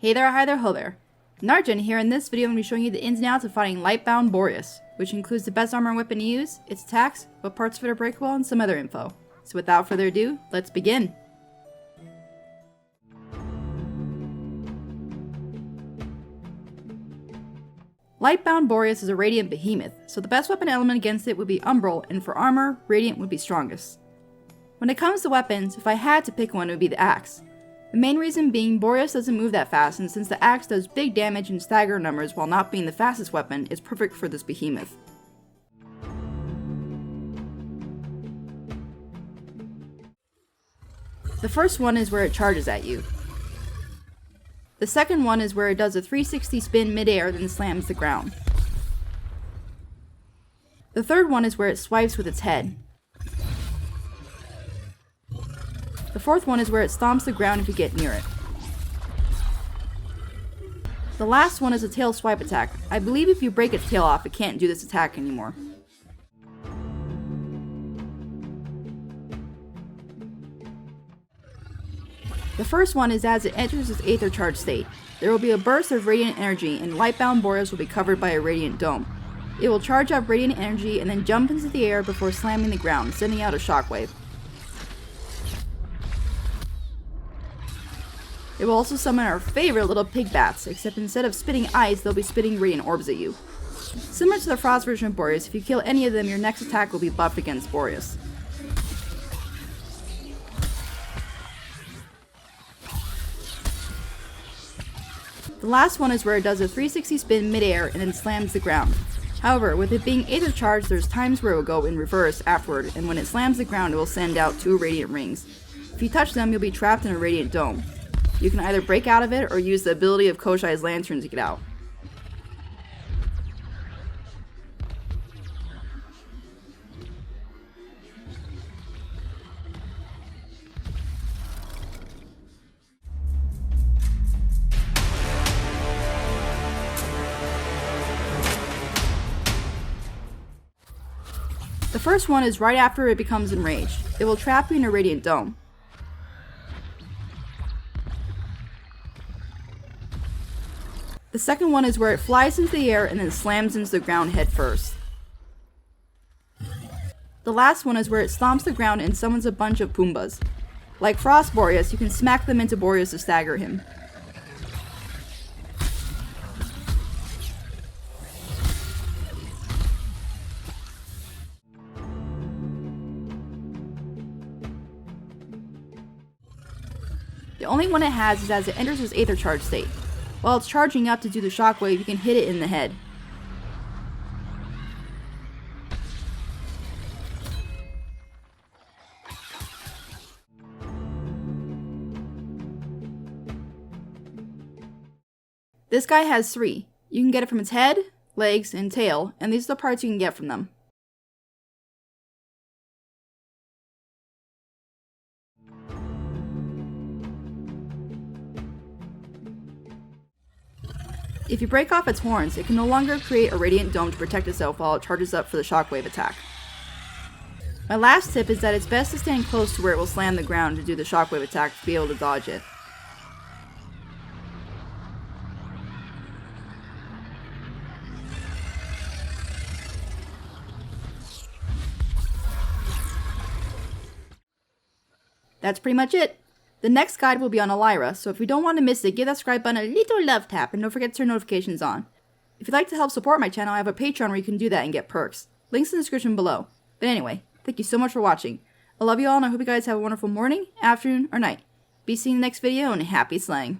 Hey there, hi there, ho there. Narjan here. In this video I'm going to be showing you the ins and outs of fighting Lightbound Boreus, which includes the best armor and weapon to use, its attacks, what parts of it are breakable, and some other info. So without further ado, let's begin! Lightbound Boreus is a radiant behemoth, so the best weapon element against it would be Umbral, and for armor, radiant would be strongest. When it comes to weapons, if I had to pick one, it would be the axe. The main reason being Boreus doesn't move that fast, and since the axe does big damage and stagger numbers while not being the fastest weapon, it's perfect for this behemoth. The first one is where it charges at you. The second one is where it does a 360 spin mid-air then slams the ground. The third one is where it swipes with its head. The fourth one is where it stomps the ground if you get near it. The last one is a tail swipe attack. I believe if you break its tail off, it can't do this attack anymore. The first one is as it enters its Aether charge state. There will be a burst of radiant energy, and Lightbound Boreus will be covered by a radiant dome. It will charge up radiant energy and then jump into the air before slamming the ground, sending out a shockwave. It will also summon our favorite little pig bats, except instead of spitting ice, they'll be spitting radiant orbs at you. Similar to the frost version of Boreus, if you kill any of them, your next attack will be buffed against Boreus. The last one is where it does a 360 spin mid-air and then slams the ground. However, with it being Aether charged, there's times where it will go in reverse afterward, and when it slams the ground, it will send out 2 radiant rings. If you touch them, you'll be trapped in a radiant dome. You can either break out of it or use the ability of Koshai's lantern to get out. The first one is right after it becomes enraged. It will trap you in a radiant dome. The second one is where it flies into the air and then slams into the ground head first. The last one is where it stomps the ground and summons a bunch of Poombas. Like Frost Boreus, you can smack them into Boreus to stagger him. The only one it has is as it enters its Aether charge state. While it's charging up to do the shockwave, you can hit it in the head. This guy has 3. You can get it from its head, legs, and tail, and these are the parts you can get from them. If you break off its horns, it can no longer create a radiant dome to protect itself while it charges up for the shockwave attack. My last tip is that it's best to stand close to where it will slam the ground to do the shockwave attack to be able to dodge it. That's pretty much it. The next guide will be on Elira, so if you don't want to miss it, give that subscribe button a little love tap and don't forget to turn notifications on. If you'd like to help support my channel, I have a Patreon where you can do that and get perks. Links in the description below. But anyway, thank you so much for watching. I love you all and I hope you guys have a wonderful morning, afternoon, or night. Be seen in the next video and happy slaying.